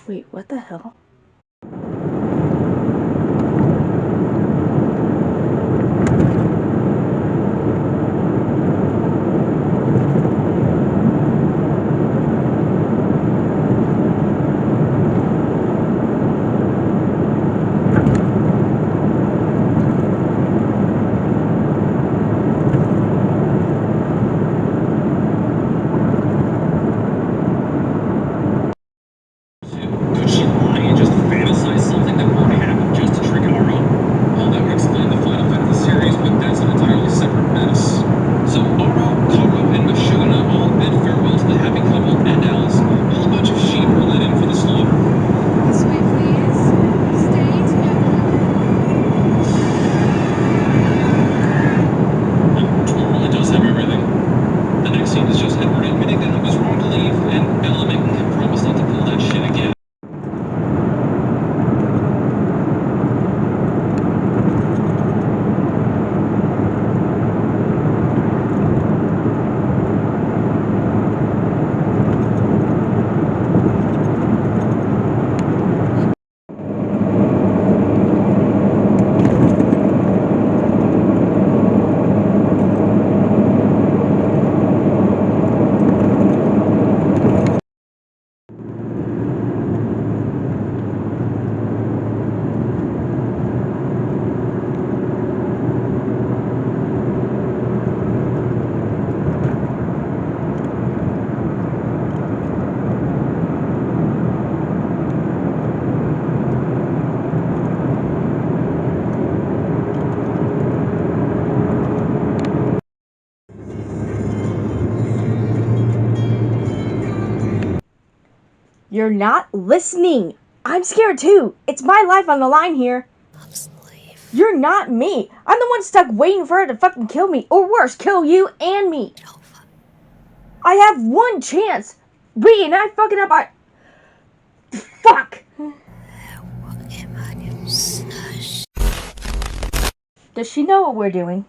Wait, what the hell? Could she lie and just fantasize something that won't happen just to trick Aro? Well, that would explain the final fight of the series, but that's an entirely separate mess. So Aro, Karo, and Mashuna all bid farewell to the happy couple and Alice, while a bunch of sheep were let in for the slaughter. This way, please. Stay together. Tour really does have everything. The next scene is just Edward admitting that he was wrong to leave, and Bella making him promise not to pull that shit again. You're not listening. I'm scared too. It's my life on the line here. You're not me. I'm the one stuck waiting for her to fucking kill me. Or worse, kill you and me. I have one chance. Bree, and I fucking up. Fuck. Does she know what we're doing?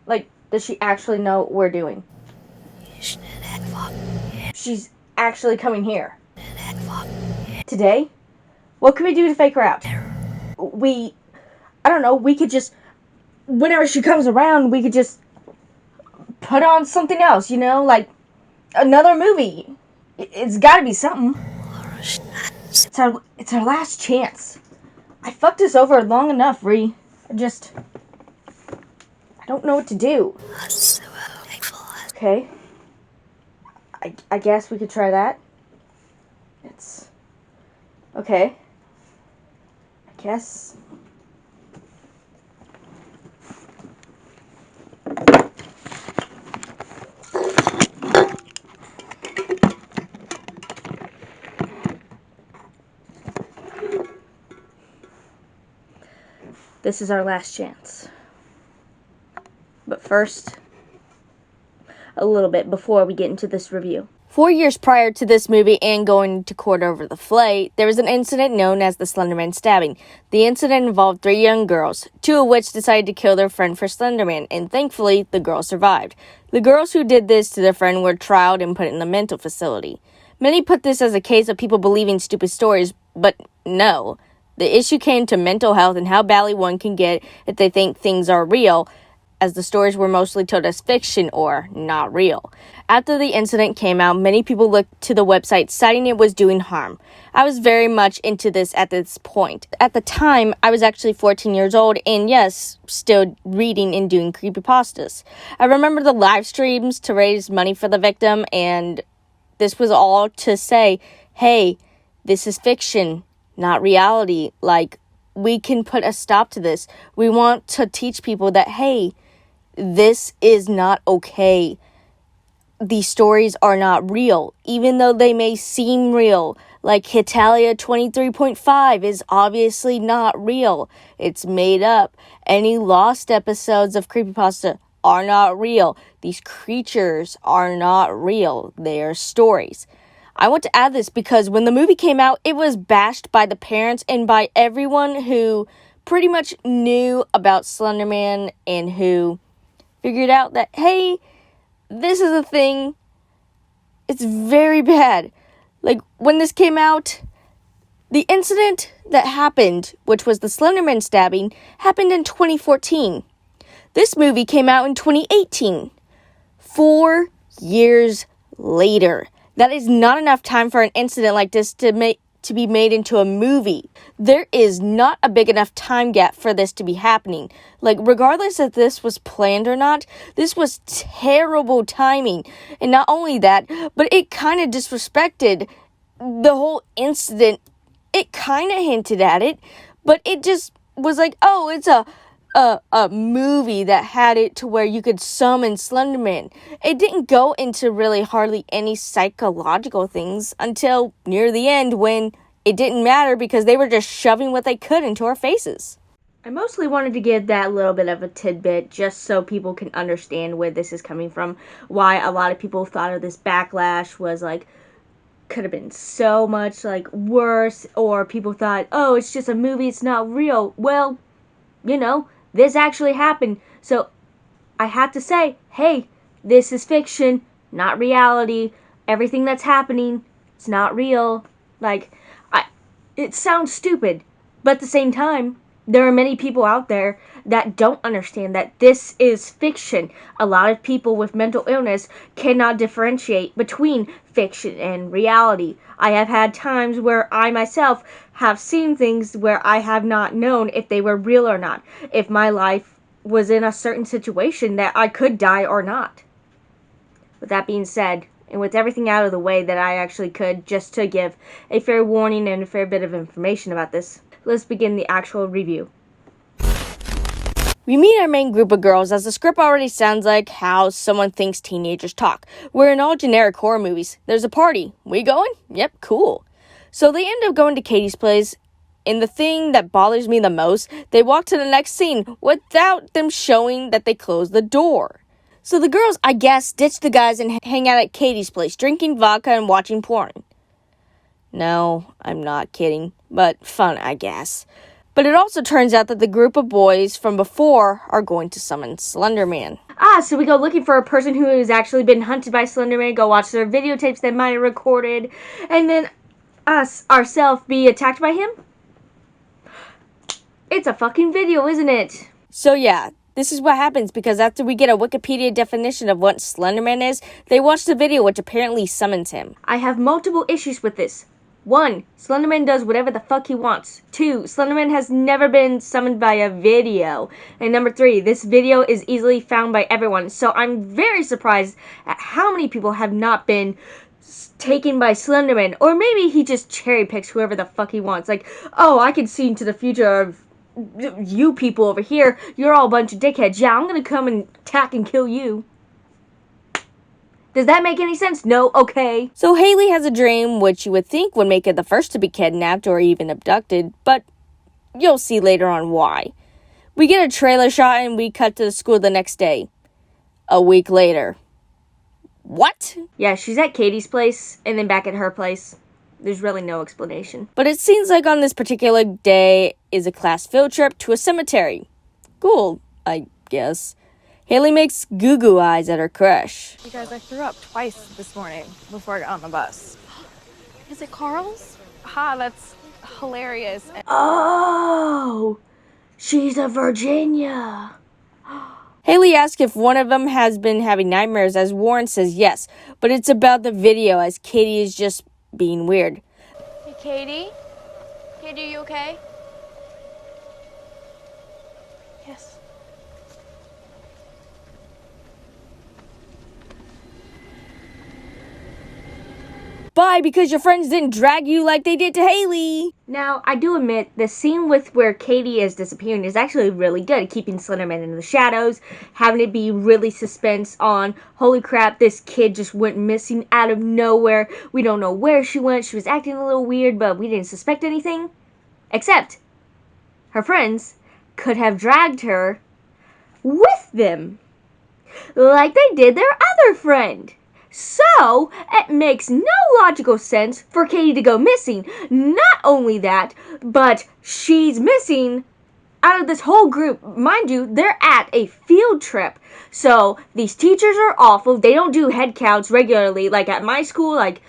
Like, does she actually know what we're doing? She's actually coming here. Today? What can we do to fake her out? I don't know, we could just, whenever she comes around, we could just put on something else, you know? Like, another movie. It's gotta be something. It's our last chance. I fucked us over long enough, Ree. I don't know what to do. Okay. I guess we could try that. Okay. I guess. This is our last chance. But first, a little bit before we get into this review. 4 years prior to this movie and going to court over the fight, there was an incident known as the Slender Man stabbing. The incident involved 3 young girls, 2 of which decided to kill their friend for Slender Man, and thankfully, the girls survived. The girls who did this to their friend were trialed and put in a mental facility. Many put this as a case of people believing stupid stories, but no. The issue came to mental health and how badly one can get if they think things are real, as the stories were mostly told as fiction or not real. After the incident came out, many people looked to the website citing it was doing harm. I was very much into this at this point. At the time, I was actually 14 years old and yes, still reading and doing creepypastas. I remember the live streams to raise money for the victim, and this was all to say, hey, this is fiction, not reality. Like, we can put a stop to this. We want to teach people that, hey, this is not okay. These stories are not real, even though they may seem real. Like Hitalia 23.5 is obviously not real. It's made up. Any lost episodes of creepypasta are not real. These creatures are not real. They are stories. I want to add this because when the movie came out, it was bashed by the parents and by everyone who pretty much knew about Slender Man and who figured out that, hey, this is a thing. It's very bad. Like, when this came out, The incident that happened, which was the Slender Man stabbing, happened in 2014. This movie came out in 2018. 4 years later. That is not enough time for an incident like this to be made into a movie. There is not a big enough time gap for this to be happening. Like, regardless if this was planned or not, this was terrible timing. And not only that, but it kind of disrespected the whole incident. It kind of hinted at it, but it just was like, oh, it's a movie that had it to where you could summon Slender Man. It didn't go into really hardly any psychological things until near the end, when it didn't matter because they were just shoving what they could into our faces. I mostly wanted to give that little bit of a tidbit just so people can understand where this is coming from, why a lot of people thought of this backlash was like, could have been so much like worse, or people thought, oh, it's just a movie, it's not real. Well, you know, this actually happened. So I have to say, hey, this is fiction, not reality. Everything that's happening, it's not real. Like, it sounds stupid, but at the same time, there are many people out there that don't understand that this is fiction. A lot of people with mental illness cannot differentiate between fiction and reality. I have had times where I myself have seen things where I have not known if they were real or not, if my life was in a certain situation that I could die or not. With that being said, and with everything out of the way that I actually could, just to give a fair warning and a fair bit of information about this, let's begin the actual review. We meet our main group of girls, as the script already sounds like how someone thinks teenagers talk. We're in all generic horror movies. There's a party. We going? Yep, cool. So they end up going to Katie's place, and the thing that bothers me the most, they walk to the next scene without them showing that they closed the door. So the girls, I guess, ditch the guys and hang out at Katie's place, drinking vodka and watching porn. No, I'm not kidding, but fun, I guess. But it also turns out that the group of boys from before are going to summon Slender Man. So we go looking for a person who has actually been hunted by Slender Man, go watch their videotapes they might have recorded, and then us, ourselves, be attacked by him? It's a fucking video, isn't it? So yeah, this is what happens, because after we get a Wikipedia definition of what Slender Man is, they watch the video which apparently summons him. I have multiple issues with this. 1. Slender Man does whatever the fuck he wants. 2. Slender Man has never been summoned by a video. And number 3, this video is easily found by everyone. So I'm very surprised at how many people have not been taken by Slender Man. Or maybe he just cherry picks whoever the fuck he wants. Like, oh, I can see into the future of you people over here. You're all a bunch of dickheads. Yeah, I'm gonna come and attack and kill you. Does that make any sense? No? Okay. So Haley has a dream, which you would think would make her the first to be kidnapped or even abducted, but you'll see later on why. We get a trailer shot and we cut to the school the next day. A week later. What? Yeah, she's at Katie's place and then back at her place. There's really no explanation. But it seems like on this particular day is a class field trip to a cemetery. Cool, I guess. Haley makes goo-goo eyes at her crush. You guys, I threw up twice this morning before I got on the bus. Is it Carl's? Ha, that's hilarious. Oh, she's a Virginia. Haley asks if one of them has been having nightmares, as Warren says yes, but it's about the video, as Katie is just being weird. Hey, Katie? Katie, are you okay? Yes. Bye, because your friends didn't drag you like they did to Haley. Now, I do admit, the scene with where Katie is disappearing is actually really good, keeping Slender Man in the shadows, having it be really suspense on, holy crap, this kid just went missing out of nowhere. We don't know where she went. She was acting a little weird, but we didn't suspect anything. Except, her friends could have dragged her with them, like they did their other friend. So, it makes no logical sense for Katie to go missing. Not only that, but she's missing out of this whole group. Mind you, they're at a field trip. So, these teachers are awful. They don't do head counts regularly. Like at my school, like,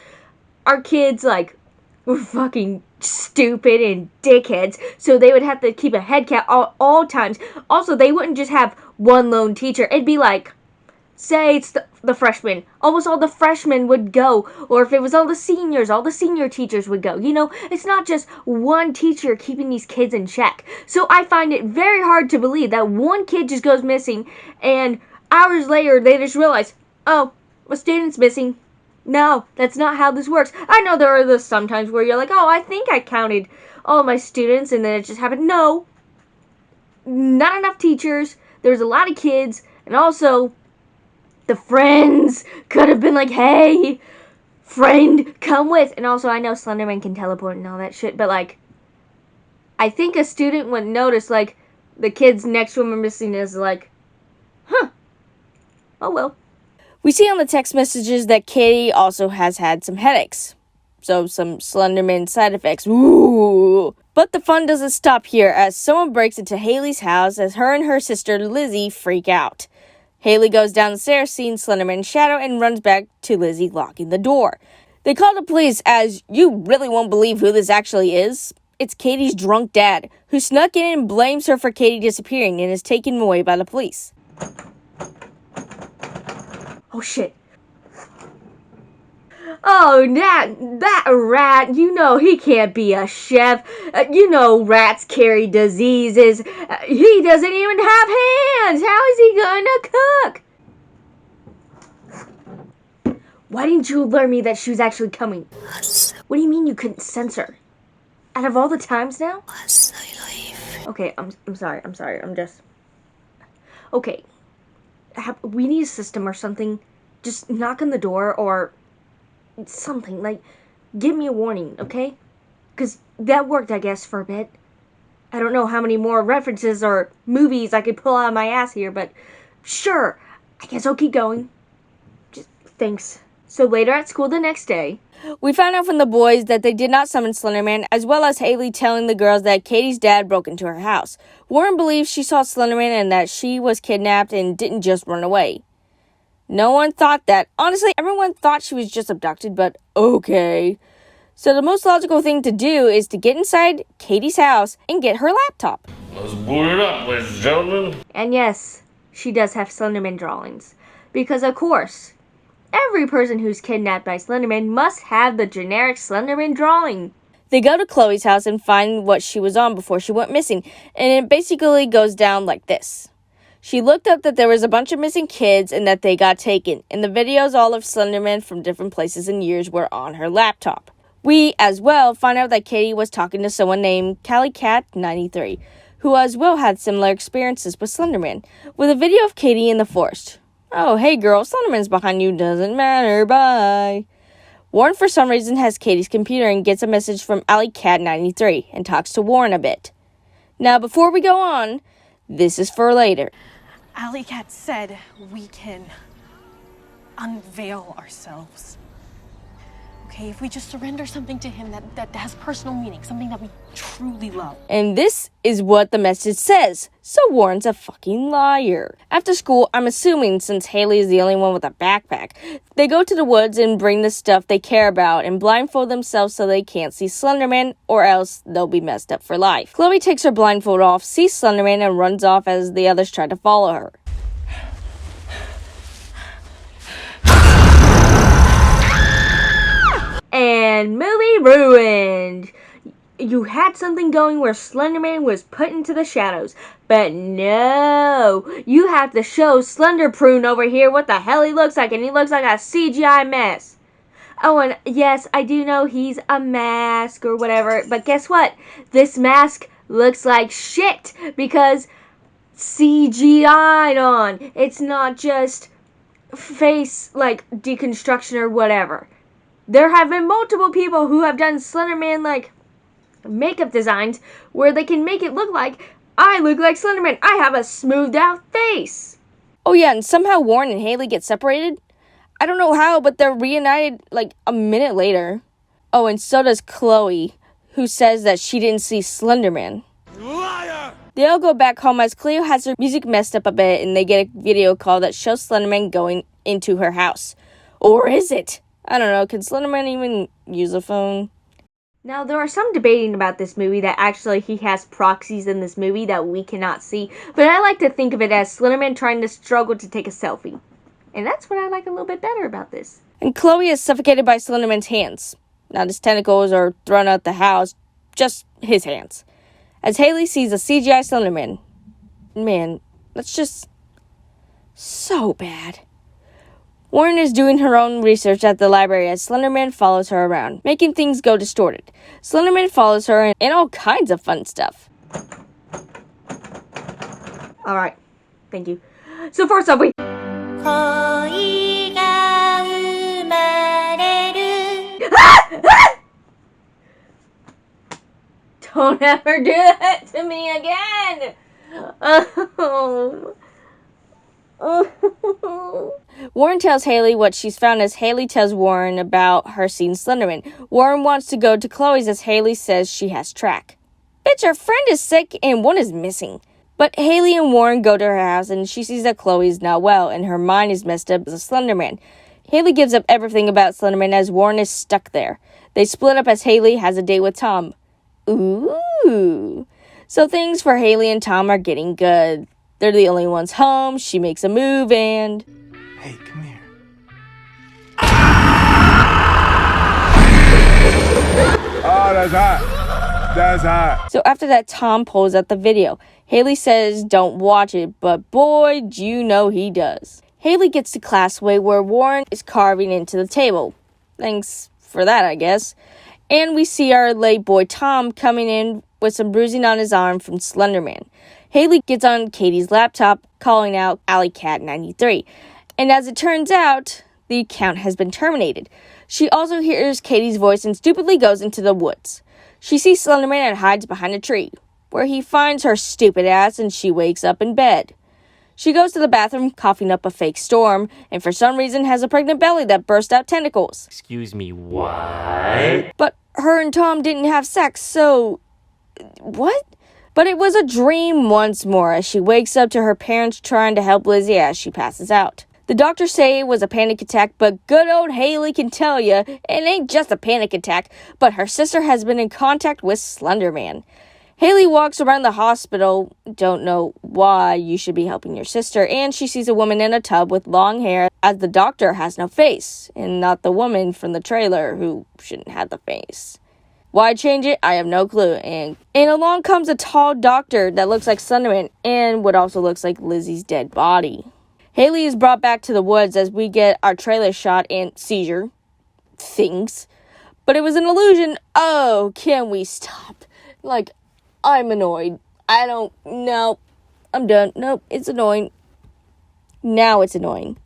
our kids, like, were fucking stupid and dickheads, so they would have to keep a head count all times. Also, they wouldn't just have one lone teacher. It'd be like, say it's the freshmen. Almost all the freshmen would go. Or if it was all the senior teachers would go. You know, it's not just one teacher keeping these kids in check. So I find it very hard to believe that one kid just goes missing and hours later they just realize, oh, a student's missing. No, that's not how this works. I know there are those sometimes where you're like, oh, I think I counted all my students, and then it just happened. No, not enough teachers. There's a lot of kids, and also the friends could have been like, hey, friend, come with. And also, I know Slender Man can teleport and all that shit, but like, I think a student would notice, like, the kids next to him are missing is like, huh, oh well. We see on the text messages that Katie also has had some headaches. So some Slender Man side effects. Ooh. But the fun doesn't stop here as someone breaks into Haley's house as her and her sister Lizzie freak out. Haley goes down the stairs seeing Slender Man's shadow and runs back to Lizzie locking the door. They call the police as you really won't believe who this actually is. It's Katie's drunk dad who snuck in and blames her for Katie disappearing and is taken away by the police. Oh, shit. Oh, that rat, you know he can't be a chef. You know rats carry diseases. He doesn't even have hands. How is he gonna cook? Why didn't you alert me that she was actually coming? What do you mean you couldn't sense her? Out of all the times now? Okay, I'm sorry, I'm just... Okay. We need a system or something. Just knock on the door or something. Like, give me a warning, okay? Because that worked, I guess, for a bit. I don't know how many more references or movies I could pull out of my ass here, but sure. I guess I'll keep going. Just thanks. So later at school the next day, we found out from the boys that they did not summon Slender Man, as well as Haley telling the girls that Katie's dad broke into her house. Warren believes she saw Slender Man and that she was kidnapped and didn't just run away. No one thought that. Honestly, everyone thought she was just abducted, but okay. So the most logical thing to do is to get inside Katie's house and get her laptop. Let's boot it up, ladies and gentlemen. And yes, she does have Slender Man drawings. Because of course, every person who's kidnapped by Slender Man must have the generic Slender Man drawing. They go to Chloe's house and find what she was on before she went missing, and it basically goes down like this. She looked up that there was a bunch of missing kids and that they got taken, and the videos all of Slender Man from different places and years were on her laptop. We, as well, find out that Katie was talking to someone named CallieCat93, who as well had similar experiences with Slender Man, with a video of Katie in the forest. Oh, hey girl, Slender Man's behind you, doesn't matter, bye. Warren, for some reason, has Katie's computer and gets a message from AlleyCat93 and talks to Warren a bit. Now, before we go on, this is for later. Alley Cat said we can unveil ourselves. Okay, if we just surrender something to him that has personal meaning, something that we truly love. And this is what the message says. So Warren's a fucking liar. After school, I'm assuming since Haley is the only one with a backpack, they go to the woods and bring the stuff they care about and blindfold themselves so they can't see Slender Man or else they'll be messed up for life. Chloe takes her blindfold off, sees Slender Man and runs off as the others try to follow her. And movie ruined. You had something going where Slender Man was put into the shadows. But no. You have to show Slender Prune over here what the hell he looks like. And he looks like a CGI mess. Oh, and yes, I do know he's a mask or whatever. But guess what? This mask looks like shit. Because CGI'd on. It's not just face, like, deconstruction or whatever. There have been multiple people who have done Slender Man, like, makeup designs where they can make it look like I look like Slender Man. I have a smoothed out face. Oh yeah, and somehow Warren and Haley get separated. I don't know how, but they're reunited like a minute later. Oh, and so does Chloe, who says that she didn't see Slender Man. Liar! They all go back home as Cleo has her music messed up a bit and they get a video call that shows Slender Man going into her house. Or is it? I don't know, can Slender Man even use a phone? Now, there are some debating about this movie that actually he has proxies in this movie that we cannot see, but I like to think of it as Slender Man trying to struggle to take a selfie. And that's what I like a little bit better about this. And Chloe is suffocated by Slender Man's hands. Not his tentacles or thrown out the house, just his hands. As Haley sees a CGI Slender Man. Man, that's just so bad. Warren is doing her own research at the library as Slender Man follows her around, making things go distorted. Slender Man follows her and all kinds of fun stuff. Alright, thank you. So first off, we... Don't ever do that to me again! Oh. Warren tells Haley what she's found as Haley tells Warren about her seeing Slender Man. Warren wants to go to Chloe's as Haley says she has track. Bitch, her friend is sick and one is missing. But Haley and Warren go to her house and she sees that Chloe is not well and her mind is messed up as a Slender Man. Haley gives up everything about Slender Man as Warren is stuck there. They split up as Haley has a date with Tom. Ooh. So things for Haley and Tom are getting good. They're the only ones home. She makes a move and... Hey, come here. Oh, that's hot. That's hot. So after that, Tom pulls out the video. Haley says don't watch it, but boy, do you know he does. Haley gets to classway where Warren is carving into the table. Thanks for that, I guess. And we see our late boy Tom coming in with some bruising on his arm from Slender Man. Haley gets on Katie's laptop, calling out AlleyCat93. And as it turns out, the account has been terminated. She also hears Katie's voice and stupidly goes into the woods. She sees Slender Man and hides behind a tree, where he finds her stupid ass and she wakes up in bed. She goes to the bathroom, coughing up a fake storm, and for some reason has a pregnant belly that burst out tentacles. Excuse me, what? But her and Tom didn't have sex, so... What? But it was a dream once more as she wakes up to her parents trying to help Lizzie as she passes out. The doctors say it was a panic attack, but good old Haley can tell you it ain't just a panic attack, but her sister has been in contact with Slender Man. Haley walks around the hospital, don't know why you should be helping your sister, and she sees a woman in a tub with long hair as the doctor has no face, and not the woman from the trailer who shouldn't have the face. Why change it? I have no clue. And along comes a tall doctor that looks like Slender Man and what also looks like Lizzie's dead body. Haley is brought back to the woods as we get our trailer shot and seizure things. But it was an illusion. Oh, can we stop? Like, I'm annoyed. I don't know. I'm done. Nope, it's annoying. Now it's annoying.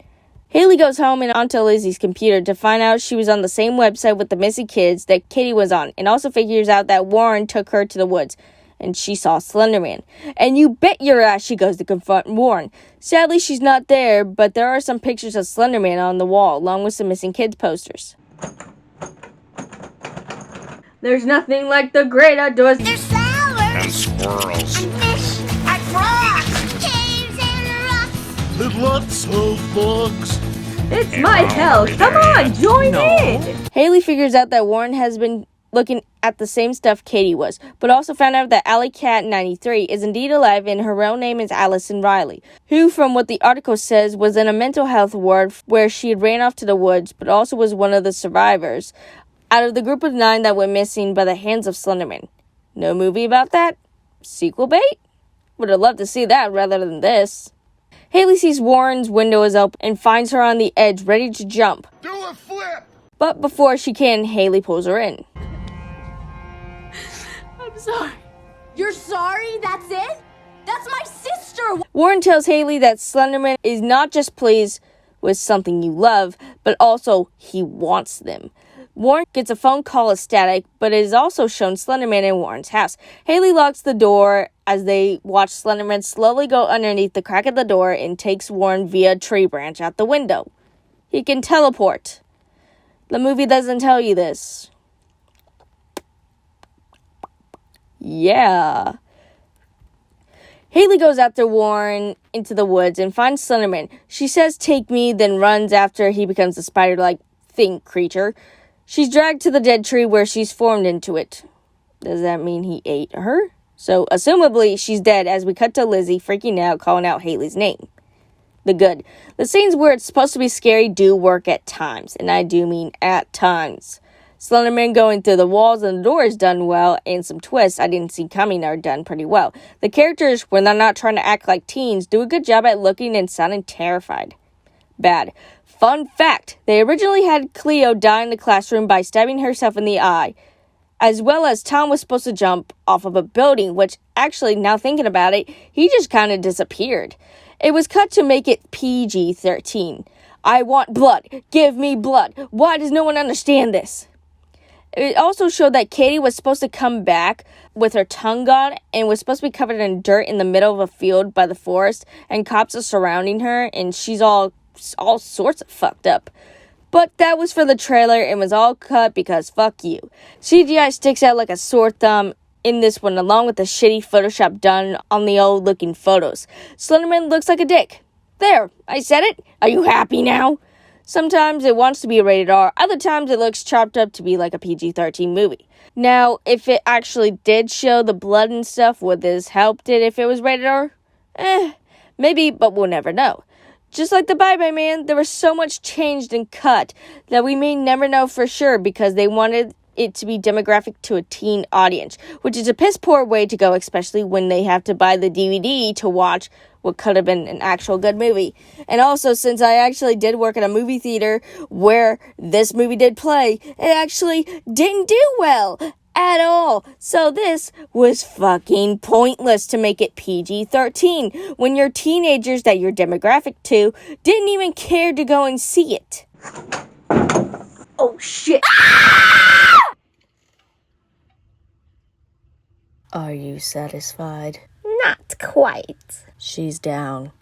Haley goes home and onto Lizzie's computer to find out she was on the same website with the missing kids that Kitty was on, and also figures out that Warren took her to the woods, and she saw Slender Man. And you bet your ass she goes to confront Warren. Sadly, she's not there, but there are some pictures of Slender Man on the wall, along with some missing kids posters. There's nothing like the great outdoors. There's flowers And squirrels. and fish and frogs, caves and rocks. With lots of bugs. It's my hell. Come on, join in. Haley figures out that Warren has been looking at the same stuff Katie was, but also found out that AlleyCat93 is indeed alive and her real name is Allison Riley, who, from what the article says, was in a mental health ward where she had ran off to the woods, but also was one of the survivors out of the group of 9 that went missing by the hands of Slender Man. No movie about that? Sequel bait? Would have loved to see that rather than this. Haley sees Warren's window is open and finds her on the edge, ready to jump. Do a flip! But before she can, Haley pulls her in. I'm sorry. You're sorry? That's it? That's my sister! Warren tells Haley that Slender Man is not just pleased with something you love, but also he wants them. Warren gets a phone call as static, but it is also shown Slender Man in Warren's house. Haley locks the door as they watch Slender Man slowly go underneath the crack of the door and takes Warren via a tree branch out the window. He can teleport. The movie doesn't tell you this. Yeah. Haley goes after Warren into the woods and finds Slender Man. She says, "Take me," then runs after he becomes a spider-like thing creature. She's dragged to the dead tree where she's formed into it. Does that mean he ate her? So, assumably, she's dead as we cut to Lizzie freaking out, calling out Haley's name. The good. The scenes where it's supposed to be scary do work at times, and I do mean at times. Slender Man going through the walls and the door is done well, and some twists I didn't see coming are done pretty well. The characters, when they're not trying to act like teens, do a good job at looking and sounding terrified. Bad. Fun fact, they originally had Cleo die in the classroom by stabbing herself in the eye, as well as Tom was supposed to jump off of a building, which actually, now thinking about it, he just kind of disappeared. It was cut to make it PG-13. I want blood. Give me blood. Why does no one understand this? It also showed that Katie was supposed to come back with her tongue gone and was supposed to be covered in dirt in the middle of a field by the forest, and cops are surrounding her, and she's all sorts of fucked up. But that was for the trailer and was all cut because fuck you. CGI sticks out like a sore thumb in this one, along with the shitty Photoshop done on the old looking photos. Slender Man looks like a dick. There, I said it. Are you happy now? Sometimes it wants to be a rated R, other times it looks chopped up to be like a PG-13 movie. Now, if it actually did show the blood and stuff, would this helped it if it was rated R? Maybe, but we'll never know. Just like the Bye Bye Man, there was so much changed and cut that we may never know for sure because they wanted it to be demographic to a teen audience, which is a piss poor way to go, especially when they have to buy the DVD to watch what could have been an actual good movie. And also, since I actually did work at a movie theater where this movie did play, it actually didn't do well at all. So this was fucking pointless to make it PG-13 when your teenagers that you're demographic to didn't even care to go and see it. Oh shit! Are you satisfied? Not quite. She's down.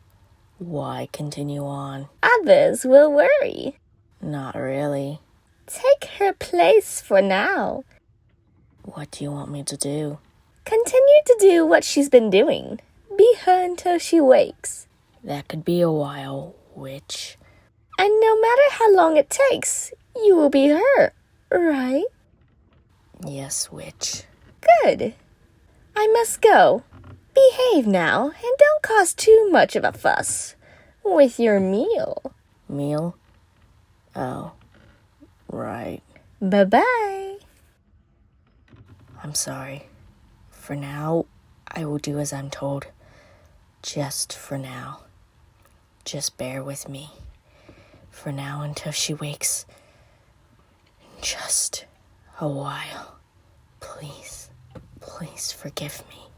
Why continue on? Others will worry. Not really. Take her place for now. What do you want me to do? Continue to do what she's been doing. Be her until she wakes. That could be a while, witch. And no matter how long it takes, you will be her, right? Yes, witch. Good. I must go. Behave now, and don't cause too much of a fuss with your meal. Meal? Oh, right. Bye-bye. I'm sorry. For now, I will do as I'm told. Just for now. Just bear with me. For now until she wakes. Just a while. Please, please forgive me.